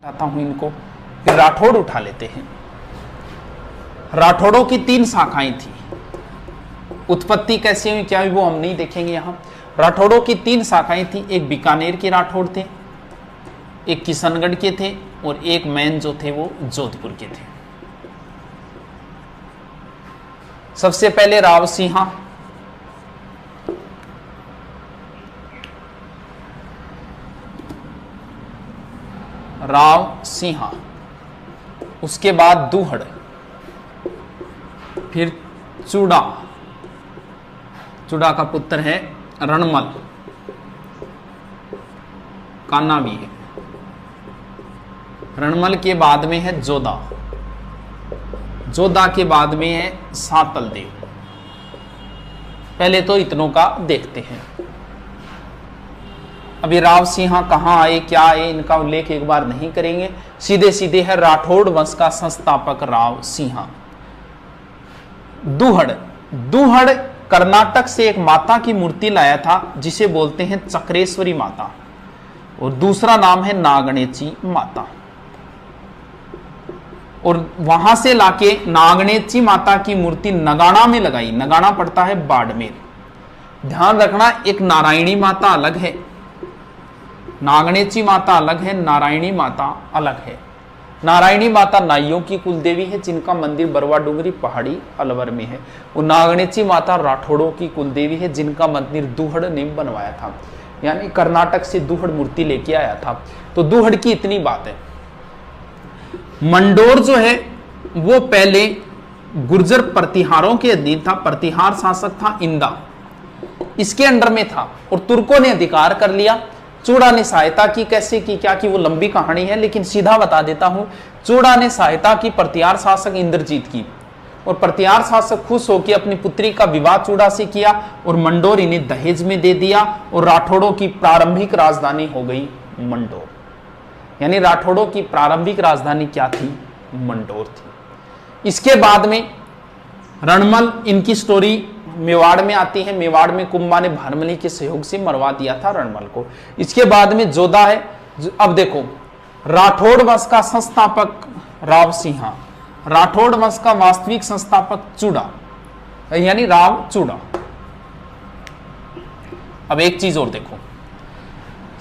आता हूं इनको, फिर राठौड़ उठा लेते हैं। राठौड़ों की 3 शाखाएं थी। उत्पत्ति कैसे हुई क्या हुई वो हम नहीं देखेंगे यहां। राठौड़ों की 3 शाखाएं थी। एक बीकानेर के राठौड़ थे, एक किशनगढ़ के थे और एक मैन जो थे वो जोधपुर के थे। सबसे पहले राव सिंहा, राव सिंहा, उसके बाद दूहड़, फिर चूड़ा, चूड़ा का पुत्र है रणमल, कान्हा भी है। रणमल के बाद में है जोधा, जोधा के बाद में है सातल देव। पहले तो इतनों का देखते हैं। अभी राव सिंहा कहां आए क्या आए इनका उल्लेख एक बार नहीं करेंगे, सीधे सीधे है राठौड़ वंश का संस्थापक राव सिंहा। दूहड़, दूहड़ कर्नाटक से एक माता की मूर्ति लाया था जिसे बोलते हैं चक्रेश्वरी माता, और दूसरा नाम है नागणेची माता। और वहां से लाके नागणेची माता की मूर्ति नगाना में लगाई। नगाना पड़ता है बाड़मेर। ध्यान रखना, एक नारायणी माता अलग है, नागणेची माता अलग है, नारायणी माता अलग है। नारायणी माता नाइयों की कुलदेवी है जिनका मंदिर बरवा डूंगरी पहाड़ी अलवर में है। और नागणेची माता राठौड़ों की कुलदेवी है जिनका मंदिर दूहड़ ने बनवाया था, यानी कर्नाटक से दूहड़ मूर्ति लेके आया था। तो दूहड़ की इतनी बात है। मंडोर जो है वो पहले गुर्जर प्रतिहारों के अधीन था। प्रतिहार शासक था इंदा, इसके अंडर में था और तुर्कों ने अधिकार कर लिया। चूड़ा ने सहायता की, कैसे की क्या की वो लंबी कहानी है, लेकिन सीधा बता देता हूं। चूड़ा ने सहायता की प्रतिहार शासक इंद्रजीत की, और प्रतिहार शासक खुश होकर अपनी पुत्री का विवाह चूड़ा से किया और मंडोर इन्हें दहेज में दे दिया। और राठौड़ों की प्रारंभिक राजधानी हो गई मंडोर, यानी राठौड़ों की प्रारंभिक राजधानी क्या थी? मंडोर थी। इसके बाद में रणमल, इनकी स्टोरी मेवाड़ में आती है। मेवाड़ में कुंभा ने भारमली के सहयोग से मरवा दिया था रणमल को। इसके बाद में जोधा है। अब देखो, राठौड़ वंश का संस्थापक राव सिंहा, राठौड़ वंश का वास्तविक संस्थापक चूड़ा, यानी राव चूड़ा। अब एक चीज और देखो,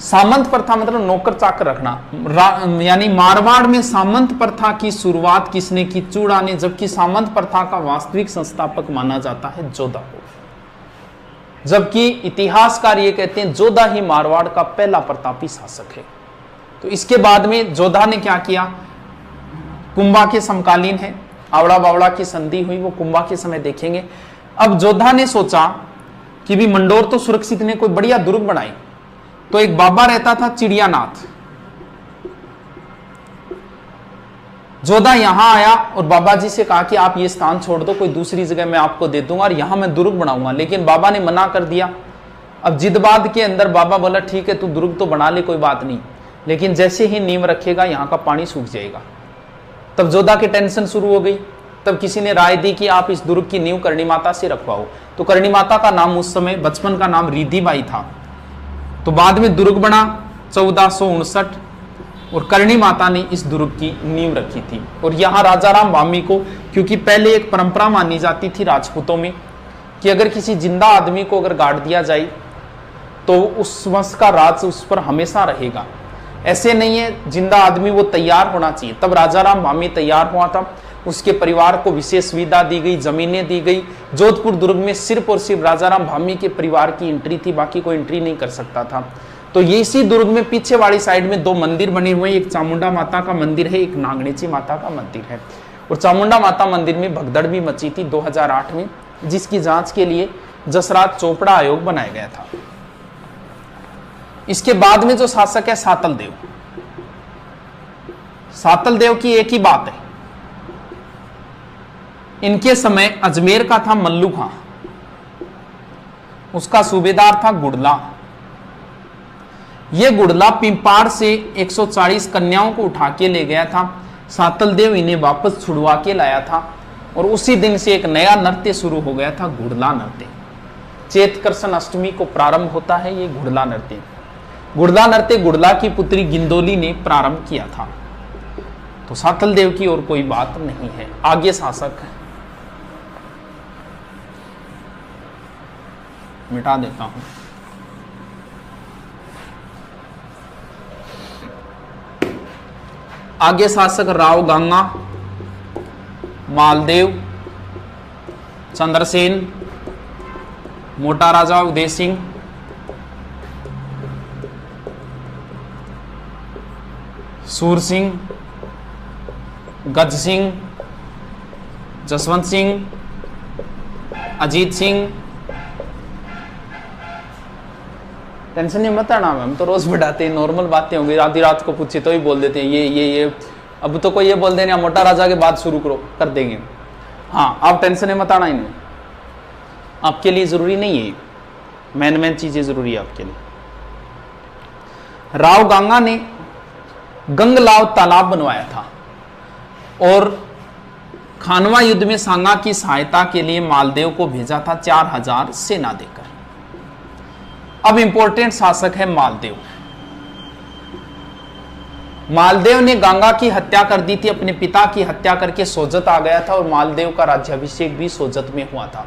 सामंत प्रथा मतलब नौकर चाकर रखना, यानी मारवाड़ में सामंत प्रथा की शुरुआत किसने की? चूड़ा ने, जबकि सामंत प्रथा का वास्तविक संस्थापक माना जाता है जोधा को। जबकि इतिहासकार ये कहते हैं जोधा ही मारवाड़ का पहला प्रतापी शासक है। तो इसके बाद में जोधा ने क्या किया? कुंभा के समकालीन है, आवड़ा बावड़ा की संधि हुई, वो कुंभा के समय देखेंगे। अब जोधा ने सोचा कि भी मंडोर तो सुरक्षित ने कोई बढ़िया दुर्ग बनाई। तो एक बाबा रहता था चिड़ियानाथ, जोधा यहां आया और बाबा जी से कहा कि आप ये स्थान छोड़ दो, कोई दूसरी जगह मैं आपको दे दूंगा और यहां मैं दुर्ग बनाऊंगा। लेकिन बाबा ने मना कर दिया। अब जिदबाद के अंदर बाबा बोला ठीक है तू दुर्ग तो बना ले, कोई बात नहीं, लेकिन जैसे ही नींव रखेगा यहां का पानी सूख जाएगा। तब जोधा की टेंशन शुरू हो गई। तब किसी ने राय दी कि आप इस दुर्ग की नींव करणी माता से रखवाओ। तो करणी माता का नाम उस समय बचपन का नाम रिधिबाई था। तो बाद में दुर्ग बना 1459 और करणी माता ने इस दुर्ग की नींव रखी थी। और यहाँ राजाराम वामी को, क्योंकि पहले एक परंपरा मानी जाती थी राजपूतों में कि अगर किसी जिंदा आदमी को अगर गाड़ दिया जाए तो उस वंश का राज उस पर हमेशा रहेगा। ऐसे नहीं है, जिंदा आदमी वो तैयार होना चाहिए। तब राजाराम वामी तैयार हुआ था, उसके परिवार को विशेष सुविधा दी गई, जमीनें दी गई। जोधपुर दुर्ग में सिर्फ और सिर्फ राजाराम भामी के परिवार की एंट्री थी, बाकी कोई एंट्री नहीं कर सकता था। तो ये इसी दुर्ग में पीछे वाली साइड में 2 मंदिर बने हुए हैं, एक चामुंडा माता का मंदिर है, एक नागणेची माता का मंदिर है। और चामुंडा माता मंदिर में भगदड़ भी मची थी 2008 में, जिसकी जांच के लिए जसराज चोपड़ा आयोग बनाया गया था। इसके बाद में जो शासक है सातल देव, सातल देव की एक ही बात है, इनके समय अजमेर का था मल्लू खां, उसका सूबेदार था गुड़ला। यह गुड़ला पिंपाड़ से 140 कन्याओं को उठा के ले गया था। सातल देव इन्हें वापस छुड़वा के लाया था और उसी दिन से एक नया नृत्य शुरू हो गया था, गुड़ला नृत्य। चेतकर्षण अष्टमी को प्रारंभ होता है ये गुड़ला नृत्य। गुड़ला नृत्य गुड़ला की पुत्री गिंदोली ने प्रारंभ किया था। तो सातल देव की और कोई बात नहीं है। आगे शासक है, मिटा देता हूं। आगे शासक राव गंगा, मालदेव, चंद्रसेन, मोटा राजा उदय सिंह, सूर सिंह, गज सिंह, जसवंत सिंह, अजीत सिंह। टेंशन नहीं मत आना, हम तो रोज बिठाते हैं, नॉर्मल बातें होंगी, आधी रात को पूछे तो ही बोल देते हैं ये। अब तो कोई ये बोल देना मोटा राजा के बाद शुरू करो, कर देंगे। हाँ, आप टेंशन मत आना, इन्हें आपके लिए जरूरी नहीं है, मेन चीजें जरूरी है आपके लिए। राव गंगा ने गंगलाव तालाब बनवाया था और खानवा युद्ध में सांगा की सहायता के लिए मालदेव को भेजा था 4000 सेना देकर। अब इंपॉर्टेंट शासक है मालदेव। मालदेव ने गंगा की हत्या कर दी थी, अपने पिता की हत्या करके सोजत आ गया था और मालदेव का राज्याभिषेक भी सोजत में हुआ था।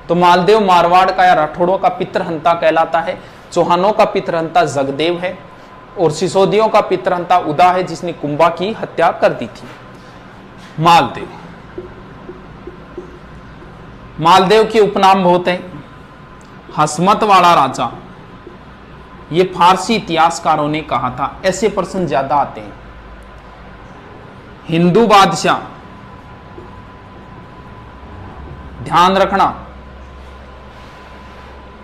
तो मालदेव मारवाड़ का या राठौड़ों का पितृहंता कहलाता है। चौहानों का पितृहंता जगदेव है और सिसोदियों का पितृहंता उदा है, जिसने कुंभा की हत्या कर दी थी। मालदेव के उपनाम बहुत है। हसमत वाला राजा, ये फारसी इतिहासकारों ने कहा था, ऐसे प्रश्न ज्यादा आते हैं। हिंदू बादशाह, ध्यान रखना,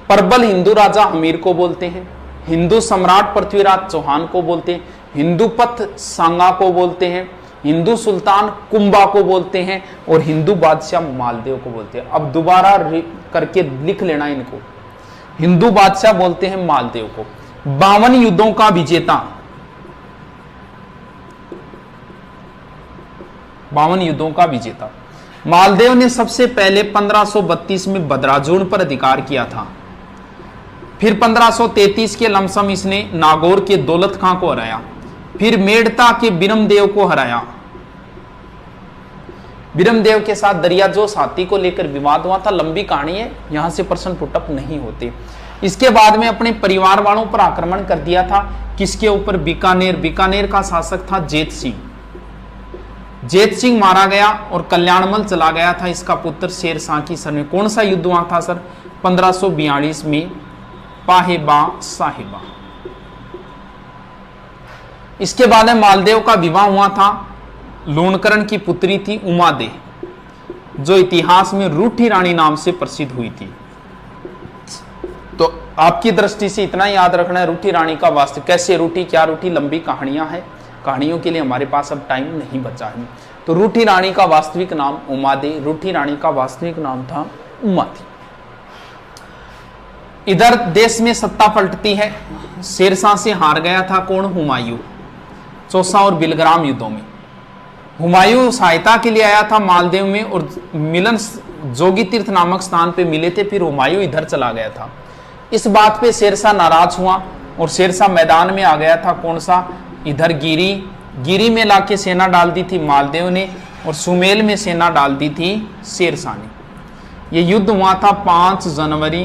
प्रबल हिंदू राजा अमीर को बोलते हैं, हिंदू सम्राट पृथ्वीराज चौहान को बोलते हैं, हिंदू पथ सांगा को बोलते हैं, हिंदू सुल्तान कुंभा को बोलते हैं और हिंदू बादशाह मालदेव को बोलते हैं। अब दोबारा करके लिख लेना इनको। हिंदू बादशाह बोलते हैं मालदेव को। 52 युद्धों का विजेता, 52 युद्धों का विजेता मालदेव ने सबसे पहले 1532 में बदराजून पर अधिकार किया था। फिर 1533 के लमसम इसने नागौर के दौलत खां को हराया, फिर मेड़ता के बिरमदेव को हराया। बिरमदेव के साथ दरियाजोश हाथी को लेकर विवाद हुआ था, लंबी कहानी है, यहां से प्रश्न पुटअप नहीं होते। इसके बाद में अपने परिवार वालों पर आक्रमण कर दिया था। किसके ऊपर? बीकानेर का शासक था जेत सिंह। जेत सिंह मारा गया और कल्याणमल चला गया था इसका पुत्र शेरशाह की सर में। कौन सा युद्ध हुआ था सर? 1542 में पाहेबा साहिबा। इसके बाद में मालदेव का विवाह हुआ था, लूणकरण की पुत्री थी उमादे, जो इतिहास में रूठी रानी नाम से प्रसिद्ध हुई थी। तो आपकी दृष्टि से इतना याद रखना है, रूठी रानी का वास्तव कैसे रूठी, क्या रूठी, लंबी कहानियां हैं, कहानियों के लिए हमारे पास अब टाइम नहीं बचा है। तो रूठी रानी का वास्तविक नाम उमादे, रूठी रानी का वास्तविक नाम था उमा थी। इधर देश में सत्ता पलटती है, शेरशाह से हार गया था कौन? हुमायूं। चौसा और बिलग्राम युद्धों में हुमायूं सहायता के लिए आया था मालदेव में और मिलन जोगी तीर्थ नामक स्थान पे मिले थे, फिर हुमायूं इधर चला गया था। इस बात पे शेरशाह नाराज हुआ और शेरशाह मैदान में आ गया था, कौन सा? इधर गिरी में लाके सेना डाल दी थी मालदेव ने और सुमेल में सेना डाल दी थी शेरशाह ने। यह युद्ध हुआ था 5 जनवरी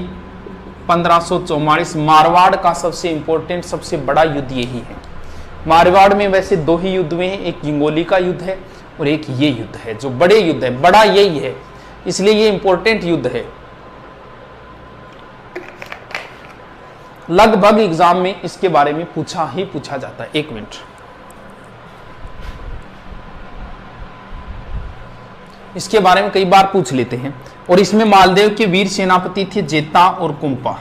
1544। मारवाड़ का सबसे इंपॉर्टेंट, सबसे बड़ा युद्ध यही है। मारवाड़ में वैसे 2 ही युद्ध हुए हैं, एक जिंगोली का युद्ध है और एक ये युद्ध है, जो बड़े युद्ध है, बड़ा यही है, इसलिए ये इंपॉर्टेंट युद्ध है। लगभग एग्जाम में इसके बारे में पूछा जाता है। 1 मिनट, इसके बारे में कई बार पूछ लेते हैं। और इसमें मालदेव के वीर सेनापति थे जेता और कुंपा,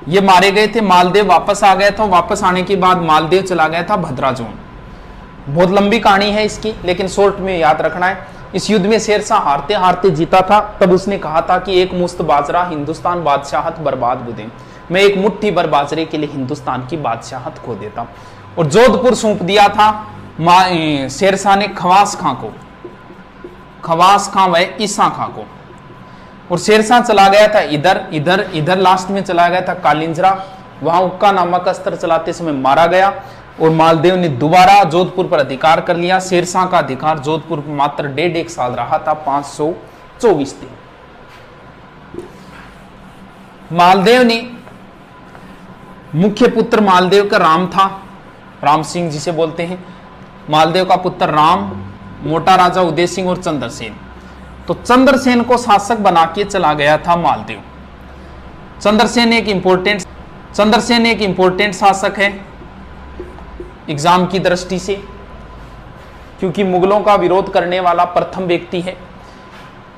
ये मारे गए थे। मालदेव वापस आ गया था, वापस आने के बाद मालदेव चला गया था भद्राजोन। बहुत लंबी कहानी है इसकी, लेकिन शॉर्ट में याद रखना है। इस युद्ध में शेरशाह हारते हारते जीता था, तब उसने कहा था कि एक मुश्त बाजरा हिंदुस्तान बादशाहत बर्बाद बुदे, मैं एक मुट्ठी भर बाजरे के लिए हिंदुस्तान की बादशाहत खो देता। और जोधपुर सौंप दिया था शेरशाह ने खवास खां को, खवास खां व ईसा खां को। और शेरशाह चला गया था इधर लास्ट में चला गया था कालिंजरा, वहां उक्का नामक अस्त्र चलाते समय मारा गया। और मालदेव ने दोबारा जोधपुर पर अधिकार कर लिया। शेरशाह का अधिकार जोधपुर पर मात्र 1.5 साल रहा था, 524 दिन। मालदेव ने मुख्य पुत्र मालदेव का राम था, राम सिंह जिसे बोलते हैं। मालदेव का पुत्र राम, मोटा राजा उदय सिंह और चंद्रसेन। तो चंद्रसेन को शासक बना के चला गया था मालदेव। चंद्रसेन एक इंपॉर्टेंट शासक है एग्जाम की दृष्टि से, क्योंकि मुगलों का विरोध करने वाला प्रथम व्यक्ति है।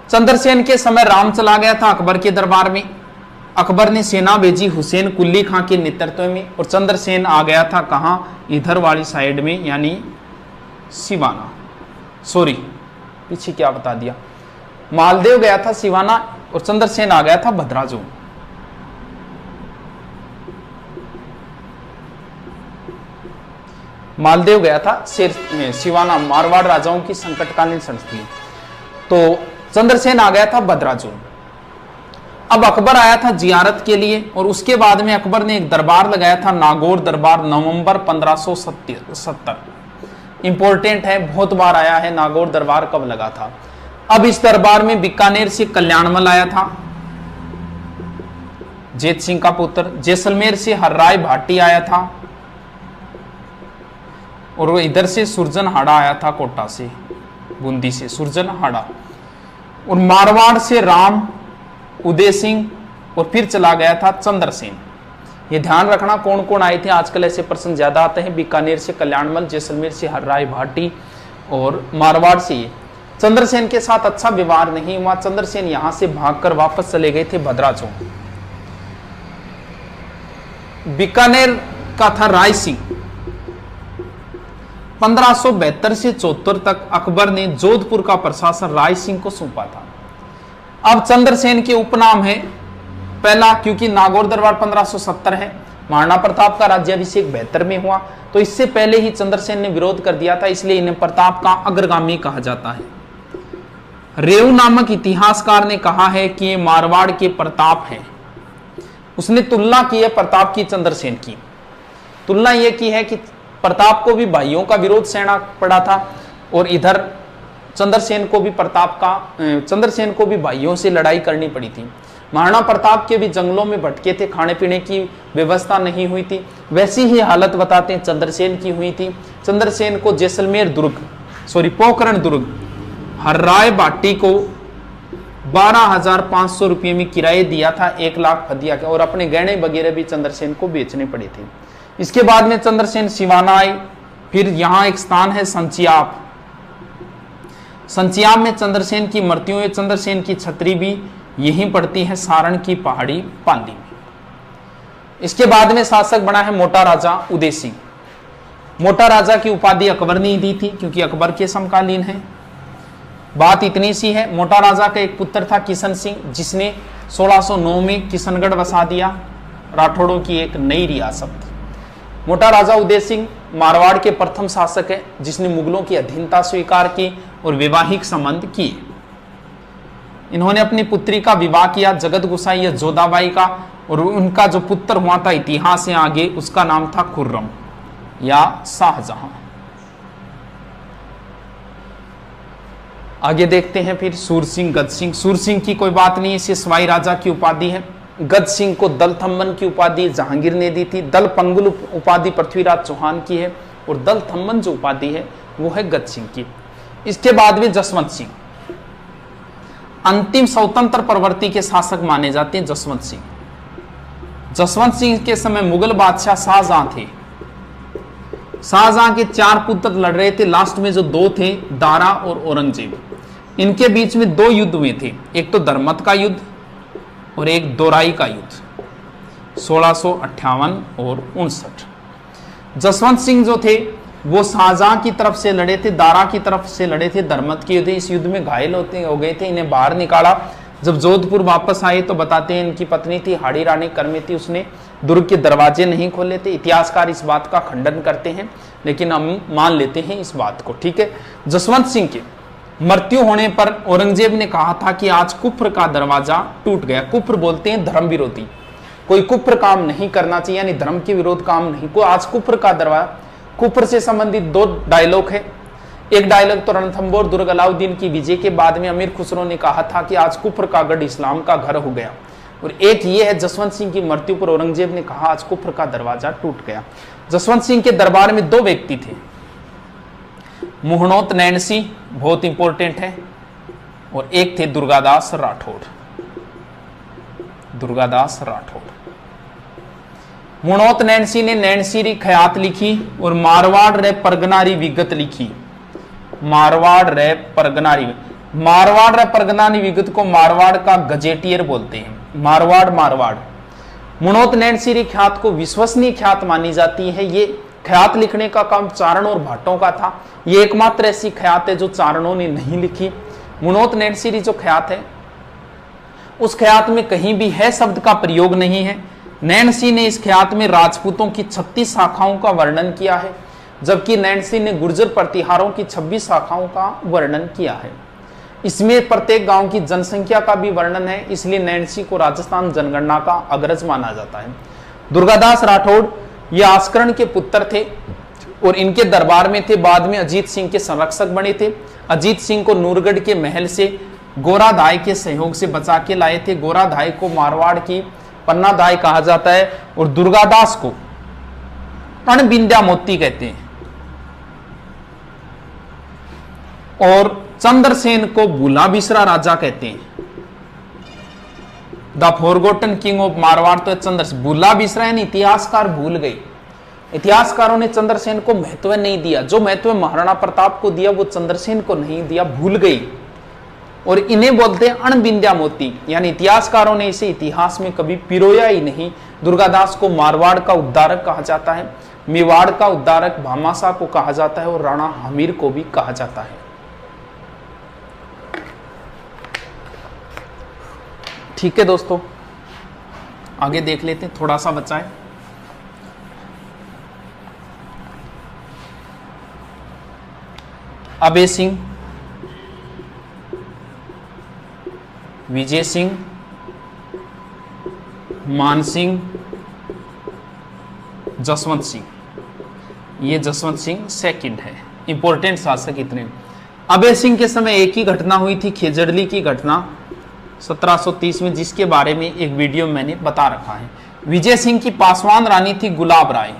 चंद्रसेन के समय राम चला गया था अकबर के दरबार में। अकबर ने सेना भेजी हुसैन कुल्ली खां के नेतृत्व में, और चंद्रसेन आ गया था कहां, इधर वाली साइड में, यानी सिवाना। सॉरी, पीछे क्या बता दिया, मालदेव गया था सिवाना और चंद्रसेन आ गया था भद्राजू। मालदेव गया था सिवाना, मारवाड़ राजाओं की संकटकालीन संस्थि। तो चंद्रसेन आ गया था भद्राजू। अब अकबर आया था जियारत के लिए, और उसके बाद में अकबर ने एक दरबार लगाया था, नागौर दरबार, नवंबर 1570। इंपॉर्टेंट है, बहुत बार आया है नागौर दरबार कब लगा था। अब इस दरबार में बीकानेर से कल्याणमल आया था, जेत सिंह का पुत्र। जैसलमेर से हर्राय भाटी आया था, और वो इधर से सुरजनहाड़ा आया था, कोटा से, बूंदी से सुरजनहाड़ा। और मारवाड़ से राम, उदय सिंह, और फिर चला गया था चंद्रसेन। ये ध्यान रखना कौन कौन आए थे, आजकल ऐसे प्रश्न ज्यादा आते हैं। बीकानेर से कल्याणमल, जैसलमेर से हर्राय भाटी, और मारवाड़ से ये। चंद्रसेन के साथ अच्छा व्यवहार नहीं हुआ। चंद्रसेन यहां से भागकर वापस चले गए थे भद्राचू। बीकानेर का था राय सिंह। 1572 से 74 तक अकबर ने जोधपुर का प्रशासन राय सिंह को सौंपा था। अब चंद्रसेन के उपनाम है पहला, क्योंकि नागौर दरबार 1570 है, महाराणा प्रताप का राज्याभिषेक 72 में हुआ, तो इससे पहले ही चंद्रसेन ने विरोध कर दिया था, इसलिए इन्हें प्रताप का अग्रगामी कहा जाता है। रेऊ नामक इतिहासकार ने कहा है कि ये मारवाड़ के प्रताप हैं। उसने तुलना की है प्रताप की चंद्रसेन की। तुलना यह की है कि प्रताप को भी भाइयों का विरोध सहना पड़ा था, और इधर चंद्रसेन को भी भाइयों से लड़ाई करनी पड़ी थी। महाराणा प्रताप के भी जंगलों में भटके थे, खाने पीने की व्यवस्था नहीं हुई थी। वैसी ही हालत बताते हैं चंद्रसेन की हुई थी। चंद्रसेन को जैसलमेर पोखरण दुर्ग, हर्राय बाटी को 12,500 रुपये में किराए दिया था, 1 लाख फदिया के, और अपने गहने वगैरह भी चंद्रसेन को बेचने पड़े थे। इसके बाद में चंद्रसेन सिवाना आए। फिर यहां एक स्थान है संचियाप। संचियाप में चंद्रसेन की मृत्यु है। चंद्रसेन की छतरी भी यहीं पड़ती है, सारण की पहाड़ी पाली में। इसके बाद में शासक बना है मोटा राजा उदय सिंह। मोटा राजा की उपाधि अकबर ने दी थी, क्योंकि अकबर के समकालीन है। बात इतनी सी है, मोटा राजा का एक पुत्र था किशन सिंह, जिसने 1609 में किशनगढ़ बसा दिया, राठौड़ों की एक नई रियासत। मोटा राजा उदय सिंह मारवाड़ के प्रथम शासक है, जिसने मुगलों की अधीनता स्वीकार की और वैवाहिक संबंध किए। इन्होंने अपनी पुत्री का विवाह किया जगत गुसाई या जोधाबाई का, और उनका जो पुत्र हुआ था, इतिहास है आगे, उसका नाम था खुर्रम या शाहजहां। आगे देखते हैं फिर सूरसिंह, गजसिंह। सूरसिंह की कोई बात नहीं, इसे सवाई राजा की उपाधि है। गज सिंह को दल थम्मन की उपाधि जहांगीर ने दी थी। दल पंगुल उपाधि पृथ्वीराज चौहान की है, और दल थम्मन जो उपाधि है वो है गज सिंह की। इसके बाद में जसवंत सिंह, अंतिम स्वतंत्र प्रवृत्ति के शासक माने जाते हैं जसवंत सिंह। जसवंत सिंह के समय मुगल बादशाह शाहजहां थे। शाहजहां के 4 पुत्र लड़ रहे थे, लास्ट में जो 2 थे, दारा और औरंगजेब। इनके बीच में 2 युद्ध हुए थे, एक तो धर्मत का युद्ध और एक दोराई का युद्ध 1658 और 59। जसवंत सिंह जो थे वो शाहजहां की तरफ से लड़े थे, दारा की तरफ से लड़े थे, धर्मत के युद्ध। इस युद्ध में घायल हो गए थे, इन्हें बाहर निकाला। जब जोधपुर वापस आए तो बताते हैं इनकी पत्नी थी हाड़ी रानी कर्मी, उसने दुर्ग के दरवाजे नहीं खोले थे। इतिहासकार इस बात का खंडन करते हैं, लेकिन हम मान लेते हैं इस बात को, ठीक है। जसवंत सिंह के मृत्यु होने पर औरंगजेब ने कहा था कि आज कुफ्र का दरवाजा टूट गया। कुफ्र बोलते हैं धर्म विरोधी, कोई कुफ्र काम नहीं करना चाहिए, यानी धर्म के विरोध काम नहीं को। आज कुफ्र का दरवाजा, कुफर से संबंधित 2 डायलॉग है। एक डायलॉग तो रणथंबोर दुर्ग अलाउद्दीन की विजय के बाद में अमीर खुसरो ने कहा था कि आज कुफर का गढ़ इस्लाम का घर हो गया, और एक ये है जसवंत सिंह की मृत्यु पर औरंगजेब ने कहा आज कुफर का दरवाजा टूट गया। जसवंत सिंह के दरबार में 2 व्यक्ति थे, मुहणोत नैन सिंह बहुत इंपॉर्टेंट है, और एक थे दुर्गादास राठौड़। दुर्गादास राठौड़। मुहणोत नैनसी ने नैनसीरी खयात लिखी और मारवाड़ रे परगनारी विगत लिखी। मारवाड़ रे परगनारी विगत को मारवाड़ का गजेटियर बोलते हैं। मारवाड़। मुनोत नैनसीरी ख्यात को विश्वसनीय ख्यात मानी जाती है। ये ख्यात लिखने का काम चारण और भाटों का था। ये एकमात्र ऐसी ख्यात है जो चारणों ने नहीं लिखी। मुनोत नैनसीरी जो ख्यात है उस ख्यात में कहीं भी है शब्द का प्रयोग नहीं है। नैनसी ने इस ख्यात में राजपूतों की 36 शाखाओं का वर्णन किया है, जबकि नैनसी ने गुर्जर प्रतिहारों की 26 शाखाओं का वर्णन किया है। इसमें प्रत्येक गांव की जनसंख्या का भी वर्णन है, इसलिए नैनसी को राजस्थान जनगणना का अग्रज माना जाता है। दुर्गादास राठौड़ ये आस्करण के पुत्र थे और इनके दरबार में थे। बाद में अजीत सिंह के संरक्षक बने थे। अजीत सिंह को नूरगढ़ के महल से गोराधाय के सहयोग से बचा के लाए थे। गोराधाय को मारवाड़ की पन्नाधाय कहा जाता है और दुर्गादास को अणबिंद्या मोती कहते हैं, और चंद्रसेन को भूला बिसरा राजा कहते हैं। The forgotten king of Marwar तो चंद्रसेन। भूला बिसरा यानी इतिहासकार भूल गए। इतिहासकारों ने चंद्रसेन को महत्व नहीं दिया। जो महत्व महाराणा प्रताप को दिया वो चंद्रसेन को नहीं दिया, भूल गई, और इन्हें बोलते हैं अणबिंद्या मोती। यानी इतिहासकारों ने इसे इतिहास में कभी पिरोया ही नहीं। दुर्गादास को मारवाड़ का उद्धारक कहा जाता है, मेवाड़ का उद्धारक भामाशाह को कहा जाता है और राणा हमीर को भी कहा जाता है। ठीक है दोस्तों, आगे देख लेते हैं, थोड़ा सा बचा है। अबे सिंह, विजय सिंह, मान सिंह, जसवंत सिंह। ये जसवंत सिंह सेकंड है। इंपॉर्टेंट शासक इतने। अबे सिंह के समय एक ही घटना हुई थी, खेजड़ली की घटना 1730 में, जिसके बारे में एक वीडियो मैंने बता रखा है। विजय सिंह की पासवान रानी थी गुलाब राय।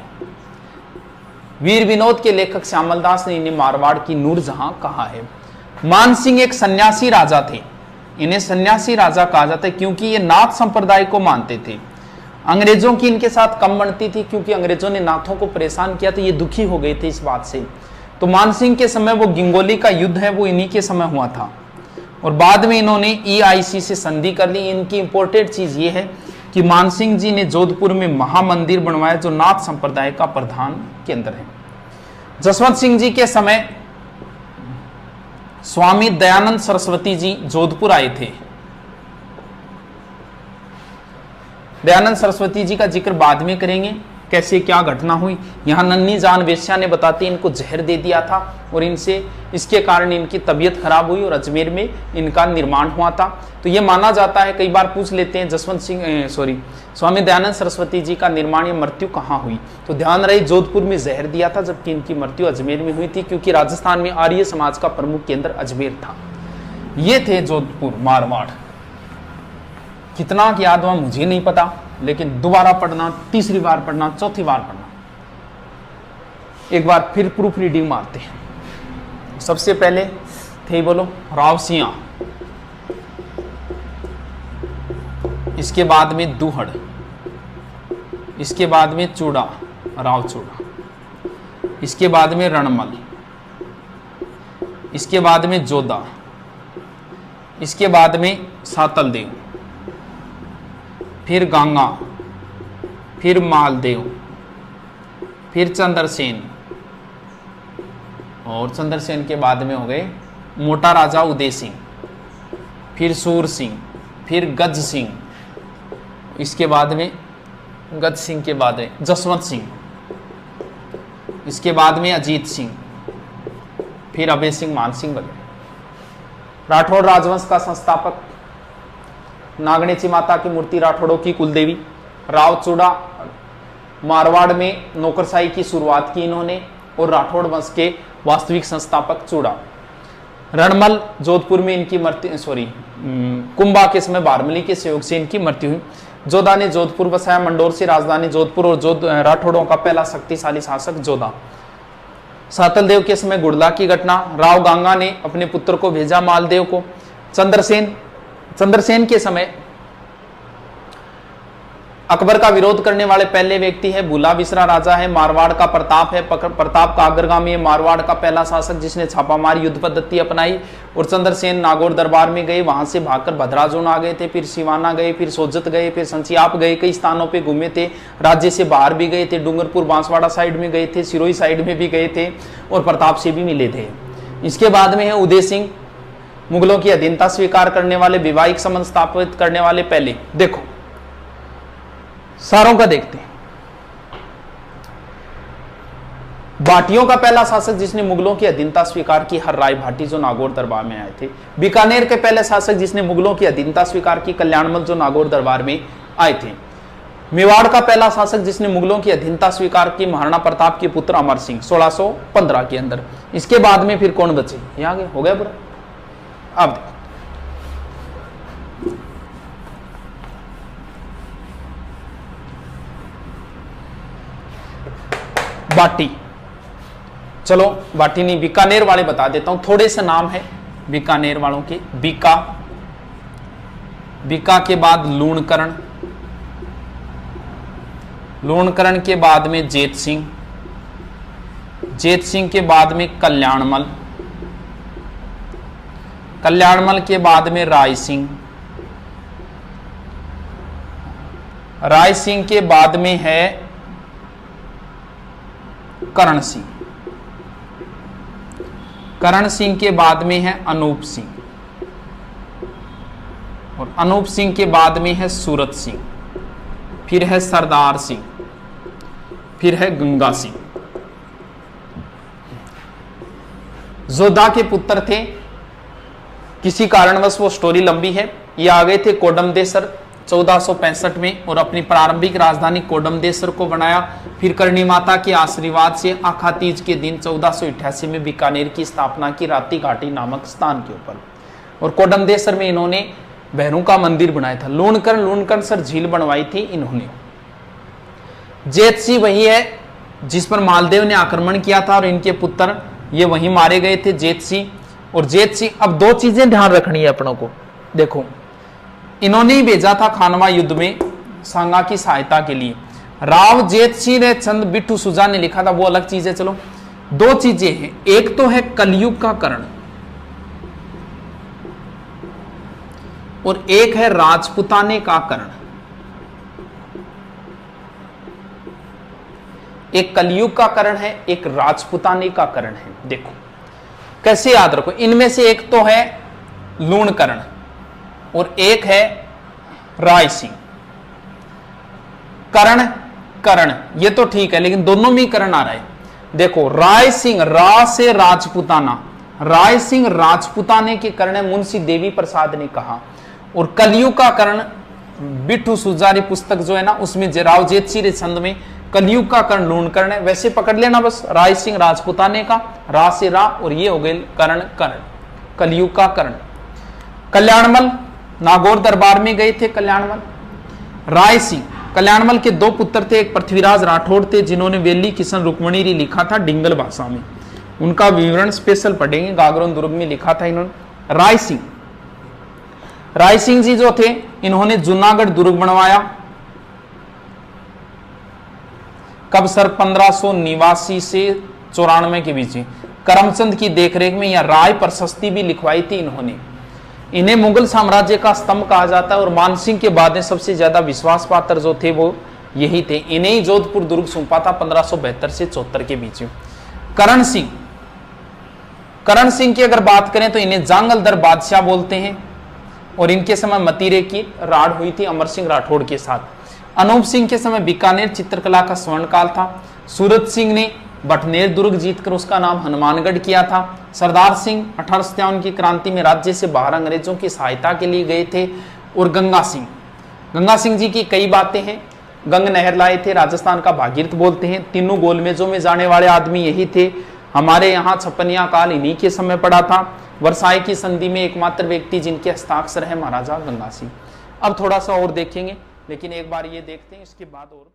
वीर विनोद के लेखक श्यामलदास ने इन्हें मारवाड़ की नूरजहां कहा है। मान सिंह एक सन्यासी राजा थे। इन्हें सन्यासी राजा कहा जाता है क्योंकि ये नाथ संप्रदाय को मानते थे। अंग्रेजों की इनके साथ कम बनती थी क्योंकि अंग्रेजों ने नाथों को परेशान किया, तो ये दुखी हो गए थे इस बात से। तो मान सिंह के समय वो गिंगोली का युद्ध है वो इन्हीं के समय हुआ था, और बाद में इन्होंने EIC से संधि कर ली। इनकी इंपॉर्टेंट चीज ये है कि मान सिंह जी ने जोधपुर में महामंदिर बनवाया जो नाथ संप्रदाय का प्रधान केंद्र है। जसवंत सिंह जी के समय स्वामी दयानंद सरस्वती जी जोधपुर आए थे। दयानंद सरस्वती जी का जिक्र बाद में करेंगे, कैसे क्या घटना हुई। यहाँ नन्ही जान वेश्या ने बताते इनको जहर दे दिया था और इनसे इसके कारण इनकी तबीयत खराब हुई और अजमेर में इनका निर्माण हुआ था। तो ये माना जाता है, कई बार पूछ लेते हैं स्वामी दयानंद सरस्वती जी का निर्माण या मृत्यु कहाँ हुई, तो ध्यान रहे जोधपुर में जहर दिया था, जबकि इनकी मृत्यु अजमेर में हुई थी, क्योंकि राजस्थान में आर्य समाज का प्रमुख केंद्र अजमेर था। ये थे जोधपुर मारवाड़। कितना याद हुआ मुझे नहीं पता, लेकिन दोबारा पढ़ना, तीसरी बार पढ़ना, चौथी बार पढ़ना। एक बार फिर प्रूफ रीडिंग मारते हैं। सबसे पहले थे बोलो राव सिंह, इसके बाद में दूहड़, इसके बाद में चूड़ा, राव चूड़ा, इसके बाद में रणमल, इसके बाद में जोधा, इसके बाद में सातलदेव, फिर गंगा, फिर मालदेव, फिर चंद्रसेन, और चंद्रसेन के बाद में हो गए मोटा राजा उदय सिंह, फिर सूर सिंह, फिर गज सिंह, इसके बाद में गज सिंह के बाद में जसवंत सिंह, इसके बाद में अजीत सिंह, फिर अभय सिंह, मान सिंह बने। राठौड़ राजवंश का संस्थापक, नागणेची माता की मूर्ति राठौड़ों की कुलदेवी। राव चूड़ा, मारवाड़ में नौकरशाही की शुरुआत की इन्होंने। और राठौड़ वंश के वास्तविक संस्थापक चूड़ा। रणमल जोधपुर में इनकी मृत्यु, कुंभा के समय बारमली के सहयोग से इनकी मृत्यु हुई। जोधा ने जोधपुर बसाया, मंडोर से राजधानी जोधपुर और राठौड़ों का पहला शक्तिशाली शासक जोधा। सातलदेव के समय गुड़ला की घटना, राव गांगा ने अपने पुत्र को भेजा मालदेव को। चंद्रसेन के समय अकबर का विरोध करने वाले पहले व्यक्ति है भूला बिसरा राजा है। मारवाड़ का प्रताप है, प्रताप का अग्रगामी है, मारवाड़ का पहला शासक जिसने छापामार युद्ध पद्धति अपनाई। और चंद्रसेन नागौर दरबार में गए, वहां से भागकर भद्राजून आ गए थे, फिर सिवाना गए, फिर सोजत गए, फिर संचियाप गए, कई स्थानों पे घूमे थे, राज्य से बाहर भी गए थे, डूंगरपुर बांसवाड़ा साइड में गए थे, सिरोही साइड में भी गए थे और प्रताप से भी मिले थे। इसके बाद में है उदय सिंह, मुगलों की अधीनता स्वीकार करने वाले, वैवाहिक संबंध स्थापित करने वाले पहले। देखो सारों का देखते हैं। भाटियों का पहला शासक जिसने मुगलों की अधीनता स्वीकार की, हर राय भाटी जो नागौर दरबार में आए थे। बीकानेर के पहले शासक जिसने मुगलों की अधीनता स्वीकार की, कल्याणमल जो नागौर दरबार में आए थे। मेवाड़ का पहला शासक जिसने मुगलों की अधीनता स्वीकार की, महाराणा प्रताप के पुत्र अमर सिंह 1615 के अंदर। इसके बाद में फिर कौन बचे, यहां आगे हो गया पूरा। अब देखो बाटी, चलो बाटी नहीं बीकानेर वाले बता देता हूं, थोड़े से नाम है बीकानेर वालों के। बीका, बीका के बाद लूणकरण, लूणकरण के बाद में जेत सिंह, जेत सिंह के बाद में कल्याणमल, कल्याणमल के बाद में राय सिंह, राय सिंह के बाद में है करण सिंह, करण सिंह के बाद में है अनूप सिंह, और अनूप सिंह के बाद में है सूरत सिंह, फिर है सरदार सिंह, फिर है गंगा सिंह। जोधा के पुत्र थे, किसी कारणवश वो स्टोरी लंबी है। ये आ गए थे कोडमदेसर 1465 में और अपनी प्रारंभिक राजधानी कोडमदेसर को बनाया। फिर करणी माता के आशीर्वाद से आखा तीज के दिन 1488 में बीकानेर की स्थापना की, राती घाटी नामक स्थान के ऊपर। और कोडमदेसर में इन्होंने भैरों का मंदिर बनाया था। लूणकरण सर झील बनवाई थी इन्होंने। जेतसी वही है जिस पर मालदेव ने आक्रमण किया था और इनके पुत्र ये वहीं मारे गए थे, जेतसी और जेतसी। अब दो चीजें ध्यान रखनी है अपनों को। देखो इन्होंने ही भेजा था खानवा युद्ध में सांगा की सहायता के लिए। राव जेतसी ने चंद बिट्टू सुजा ने लिखा था, वो अलग चीज है। चलो दो चीजें हैं, एक तो है कलयुग का कर्ण और एक है राजपुताने का कर्ण। एक कलयुग का कर्ण है, एक राजपुताने का कर्ण है। देखो कैसे याद रखो, इनमें से एक तो है लूणकरण और एक है राय सिंह। कर्ण ये तो ठीक है, लेकिन दोनों में कर्ण आ रहा है। देखो राय सिंह, रा से राजपुताना, राय सिंह राजपुताने के कर्ण मुंशी देवी प्रसाद ने कहा। और कलयुग का कर्ण बिट्टू सुजारी पुस्तक जो है ना, उसमें राव जेतसी छंद में कलयुग का कर्ण लूणकर्ण है। वैसे पकड़ लेना बस, राय सिंह राजपुताने का, रा से रा, और ये हो गए कर्ण, कलयुग का कर्ण। कल्याणमल नागौर दरबार में गए थे कल्याणमल। राय सिंह, कल्याणमल के दो पुत्र थे, एक पृथ्वीराज राठौड़ थे जिन्होंने वेली किशन रुक्मणी लिखा था डिंगल भाषा में। उनका विवरण स्पेशल पढ़ेंगे, गागरोन दुर्ग में लिखा था इन्होंने। राय सिंह जी जो थे, इन्होंने जूनागढ़ दुर्ग बनवाया। कब सर 1589 से 94 के बीच करमचंद की देखरेख में, या राय प्रशस्ति भी लिखवाई थी इन्होंने। इन्हें मुगल साम्राज्य का स्तंभ कहा जाता है और मानसिंह के बाद में सबसे ज्यादा विश्वास पात्र जो थे वो यही थे। इन्हें ही जोधपुर दुर्ग सौंपा था 1572 से 74 के बीच में। करण सिंह की अगर बात करें तो इन्हें जांगलदर बादशाह बोलते हैं और इनके समय मतीरे की राड़ हुई थी अमर सिंह राठौड़ के साथ। अनूप सिंह के समय बीकानेर चित्रकला का स्वर्णकाल था। सूरत सिंह ने बटनेर दुर्ग जीतकर उसका नाम हनुमानगढ़ किया था। सरदार सिंह 1857 की क्रांति में राज्य से बाहर अंग्रेजों की सहायता के लिए गए थे। और गंगा सिंह जी की कई बातें हैं। गंग नहर लाए थे, राजस्थान का भागीरथ बोलते हैं। तीनों गोलमेजों में जाने वाले आदमी यही थे। हमारे यहाँ छप्पनिया काल इन्हीं के समय पड़ा था। वर्साई की संधि में एकमात्र व्यक्ति जिनके हस्ताक्षर है महाराजा गंगा सिंह। अब थोड़ा सा और देखेंगे, लेकिन एक बार ये देखते हैं, इसके बाद और